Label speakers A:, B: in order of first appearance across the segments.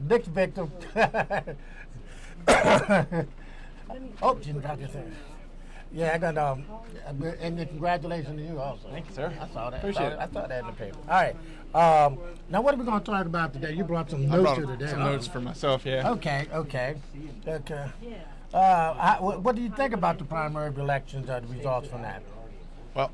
A: Next victim. Oh, she dropped his hair. Yeah, I got and congratulations to you also.
B: Thank you, sir.
A: I saw that.
B: Appreciate it.
A: I saw that in the paper. All right. Now, what are we going to talk about today? You brought some notes here today.
B: Some notes for myself, yeah.
A: Okay. What do you think about the primary elections or the results from that?
B: Well,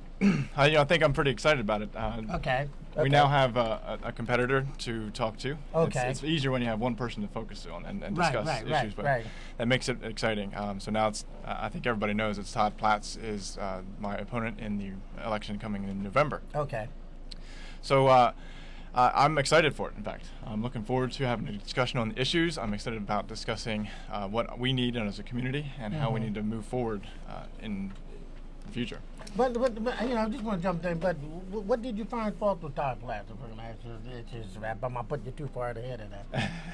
B: I think I'm pretty excited about it.
A: Okay.
B: We now have a competitor to talk to.
A: Okay.
B: It's easier when you have one person to focus on and discuss issues, but that makes it exciting. So now I think everybody knows it's Todd Platts is my opponent in the election coming in November.
A: Okay.
B: So I'm excited for it, in fact. I'm looking forward to having a discussion on the issues. I'm excited about discussing what we need as a community and how we need to move forward in the future.
A: But I just want to jump in. But what did you find fault with Todd Platts? I'm not putting you too far ahead of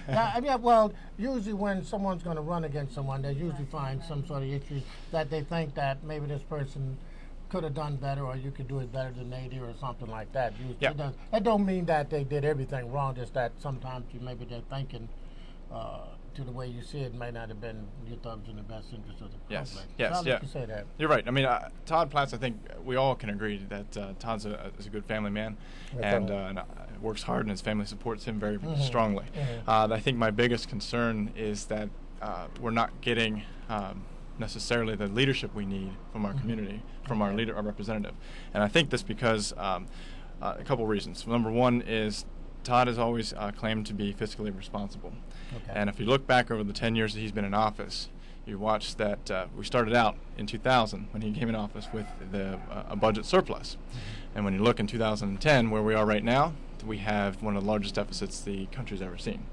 A: that. Well, usually when someone's going to run against someone, they usually find some sort of issues that they think that maybe this person could have done better, or you could do it better than they did, or something like that. That don't mean that they did everything wrong. Just that sometimes maybe they're thinking to the way you see it may not have been you thought was in the best interest of the public.
B: Yes,
A: so I'll let you say that.
B: You're right. I mean, Todd Platts, I think we all can agree that Todd's is a good family man, and works hard, and his family supports him very strongly. I think my biggest concern is that we're not getting necessarily the leadership we need from our community, from our representative, and I think this because a couple reasons. Number one is Todd has always claimed to be fiscally responsible. Okay. And if you look back over the 10 years that he's been in office, you watch that we started out in 2000 when he came in office with a budget surplus. And when you look in 2010, where we are right now, we have one of the largest deficits the country's ever seen.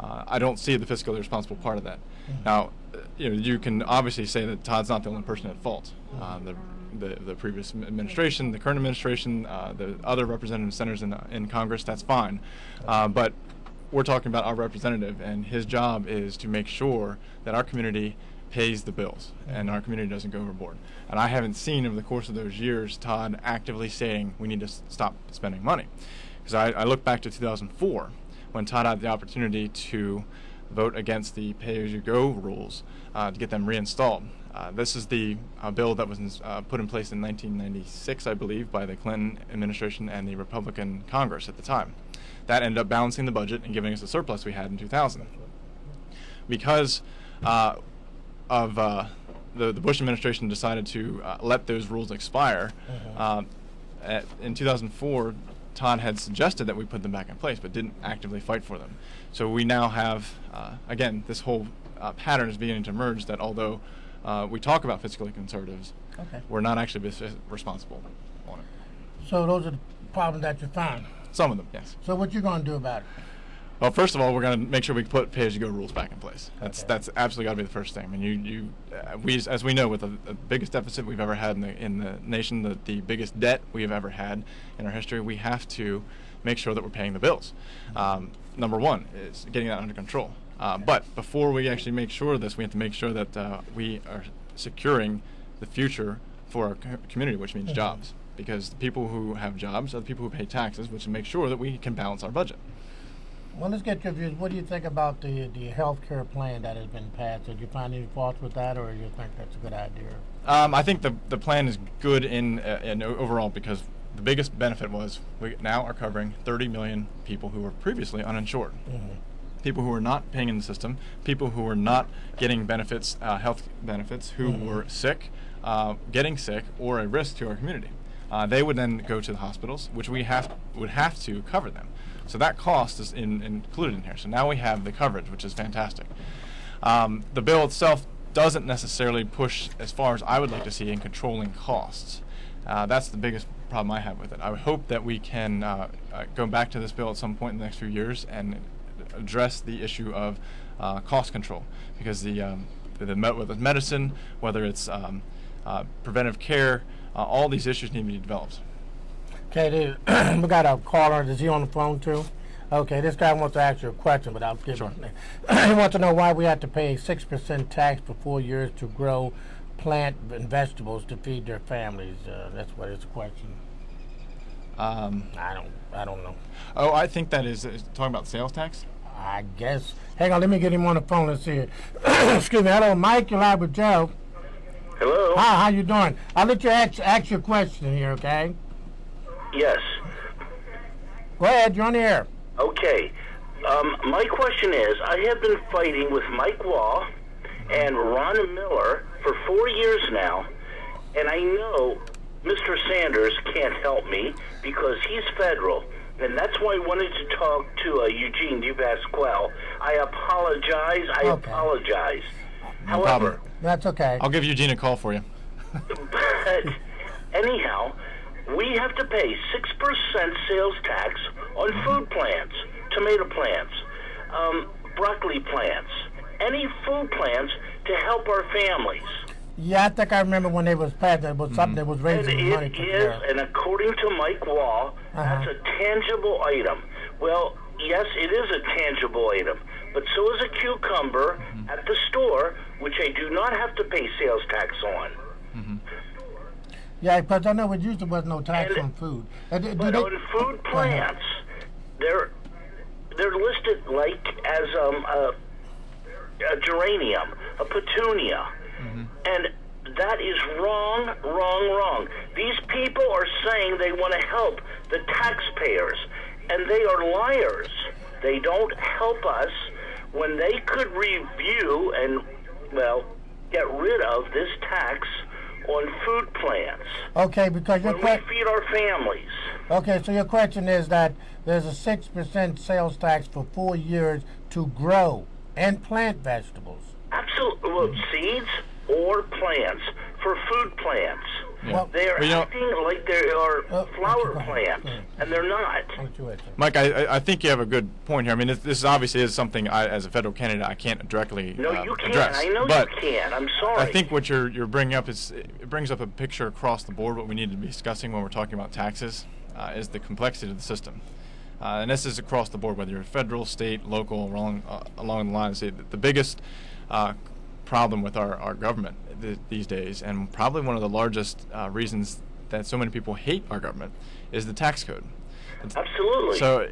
B: I don't see the fiscally responsible part of that. Now, you can obviously say that Todd's not the only person at fault. The previous administration, the current administration, the other representative senators in Congress, that's fine. But we're talking about our representative, and his job is to make sure that our community pays the bills and our community doesn't go overboard. And I haven't seen over the course of those years Todd actively saying we need to stop spending money. Because I look back to 2004 when Todd had the opportunity to vote against the pay-as-you-go rules to get them reinstalled. This is the bill that was put in place in 1996, I believe, by the Clinton administration and the Republican Congress at the time. That ended up balancing the budget and giving us the surplus we had in 2000. Because of the Bush administration decided to let those rules expire, in 2004, Todd had suggested that we put them back in place, but didn't actively fight for them. So we now have, again, this whole pattern is beginning to emerge that although we talk about fiscally conservatives, we're not actually responsible on it.
A: So those are the problems that you find?
B: Some of them, yes.
A: So what you going to do about it?
B: Well, first of all, we're going to make sure we put pay-as-you-go rules back in place. That's absolutely got to be the first thing. I mean, as we know, with the biggest deficit we've ever had in the nation, the biggest debt we have ever had in our history, we have to make sure that we're paying the bills. Number one is getting that under control. But before we actually make sure of this, we have to make sure that we are securing the future for our community, which means jobs. Because the people who have jobs are the people who pay taxes, which will make sure that we can balance our budget.
A: Well, let's get your views. What do you think about the health care plan that has been passed? Did you find any faults with that, or you think that's a good idea?
B: I think the plan is good in overall because the biggest benefit was we now are covering 30 million people who were previously uninsured. People who are not paying in the system, people who are not getting benefits, health benefits, who were sick, getting sick, or a risk to our community. They would then go to the hospitals, which would have to cover them. So that cost is included in here. So now we have the coverage, which is fantastic. The bill itself doesn't necessarily push as far as I would like to see in controlling costs. That's the biggest problem I have with it. I would hope that we can go back to this bill at some point in the next few years and address the issue of cost control, because with medicine, whether it's preventive care, all these issues need to be developed.
A: Okay, we got a caller. Is he on the phone too? Okay, this guy wants to ask you a question, but I'll give him. He wants to know why we have to pay 6% tax for 4 years to grow plant and vegetables to feed their families. That's what his question. I don't know.
B: Oh, I think that is talking about sales tax.
A: I guess. Hang on, let me get him on the phone. Let's see it. Excuse me. Hello, Mike. You're live with Joe.
C: Hello.
A: Hi, how you doing? I'll let you ask your question here, okay?
C: Yes.
A: Go ahead. You're on the air.
C: Okay. My question is, I have been fighting with Mike Wall and Ron Miller for 4 years now, and I know Mr. Sanders can't help me because he's federal. And that's why I wanted to talk to Eugene DuPasquale. I apologize. Apologize.
B: No
C: However,
B: problem.
A: That's okay.
B: I'll give Eugene a call for you.
C: but anyhow, we have to pay 6% sales tax on food plants, tomato plants, broccoli plants, any food plants to help our families.
A: Yeah, I think I remember when they was passed, there was something that was raising
C: And
A: money.
C: it is, and according to Mike Wall, that's a tangible item. Well, yes, it is a tangible item, but so is a cucumber at the store, which I do not have to pay sales tax on.
A: Yeah, because I know it usually was no tax on food.
C: But on food plants, they're listed like as a geranium, a petunia. And that is wrong, wrong, wrong. These people are saying they want to help the taxpayers, and they are liars. They don't help us when they could review and, well, get rid of this tax on food plants.
A: Okay, because
C: when we feed our families.
A: Okay, so your question is that there's a 6% sales tax for 4 years to grow and plant vegetables.
C: Absolutely. Well, seeds or plants for food plants.
B: Yeah. Well,
C: they are acting like they are flower plants, and they're not.
B: Mike, I think you have a good point here. I mean, this obviously is something as a federal candidate, I can't directly
C: No, you can't.
B: address.
C: I know
B: but
C: you can. I'm sorry.
B: I think what you're bringing up it brings up a picture across the board. What we need to be discussing when we're talking about taxes is the complexity of the system. And this is across the board, whether you're federal, state, local, along the lines. The biggest problem with our government these days, and probably one of the largest reasons that so many people hate our government, is the tax code.
C: Absolutely.
B: So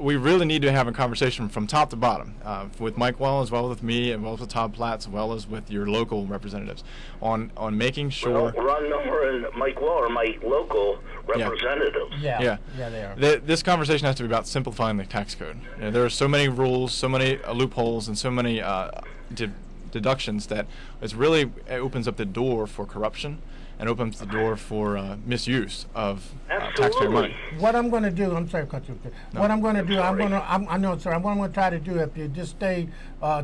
B: we really need to have a conversation from top to bottom with Mike Wall, as well as with me, as well as with Todd Platts, as well as with your local representatives, on making sure.
C: Well, Ron Miller and Mike Wall are my local representatives.
A: Yeah, they are.
B: This conversation has to be about simplifying the tax code. You know, there are so many rules, so many loopholes, and so many deductions that it opens up the door for corruption and opens the door for misuse of taxpayer money.
A: What I'm going to do, I'm sorry to cut you off.
B: No.
A: What I'm going to do, I know, sir, what I'm going to try to do, if you just stay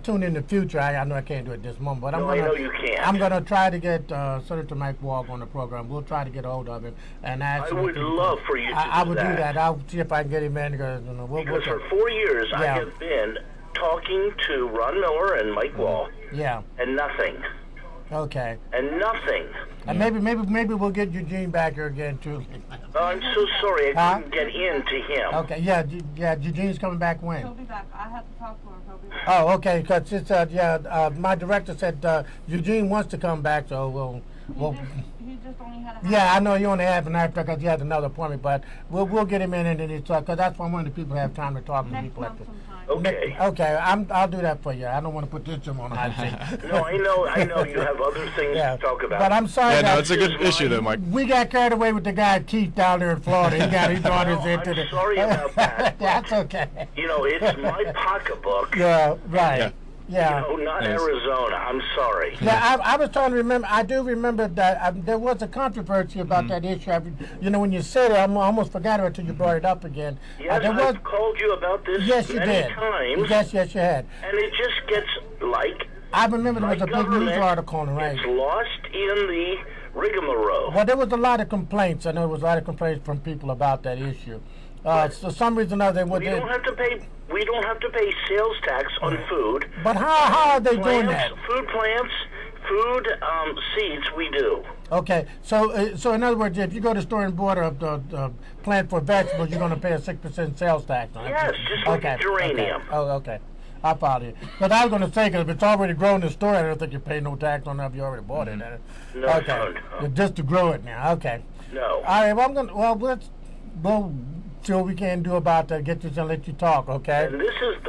A: tuned in the future, I know I can't do it this moment, but
C: I know you can't.
A: I'm going to try to get Senator Mike Walk on the program. We'll try to get a hold of him and ask him.
C: I would love for you to do that.
A: I would do that. I'll see if I can get him in. Because
C: for 4 years, I have been talking to Ron Miller and Mike Wall.
A: Yeah.
C: And nothing.
A: Okay.
C: And nothing.
A: And maybe we'll get Eugene back here again too.
C: Oh, I'm so sorry I couldn't get in to him.
A: Okay, yeah, Eugene's coming back when?
D: He'll be back. I have to talk to him. He'll be back.
A: Oh, okay, because it's my director said Eugene wants to come back, so we'll.
D: He just only had a
A: Yeah, I know you only have an after because he has another appointment, but we'll get him in and then talk because that's when the people have time to talk to people after.
C: Okay.
A: Okay, I'll do that for you. I don't want to put this on hot seat.
C: No, I know you have other things to talk about.
A: But I'm sorry.
B: Yeah, no, it's a good issue though, Mike.
A: We got carried away with the guy Keith down there in Florida. He brought us into the.
C: I'm sorry about that.
A: That's okay.
C: You know, it's my pocketbook.
A: Yeah, right. Yeah.
C: You know, not Arizona. I'm sorry.
A: Yeah, I was trying to remember. I do remember that there was a controversy about that issue. When you said it, I almost forgot it until you brought it up again.
C: Yes, I've called you about this many times.
A: Yes, you had.
C: And it just gets like.
A: I remember there was a big news article on the radio.
C: It's lost in the rigmarole.
A: Well, there was a lot of complaints. I know there was a lot of complaints from people about that issue. For some reason or other,
C: we don't have to pay. We don't have to pay sales tax on food.
A: But how are they doing that?
C: Food plants, food seeds. We do.
A: Okay, so in other words, if you go to the store and bought a plant for vegetables, you're going to pay a 6% sales tax on it.
C: Yes, just like a geranium.
A: Okay. Oh, okay. I followed you. But I was going to say, because if it's already grown in the store, I don't think you pay no tax on it if you already bought it.
C: No,
A: okay.
C: No.
A: Just to grow it now. Okay.
C: No.
A: All right. Well, we'll see what we can do about that. Get you and let you talk. Okay.
C: And this is the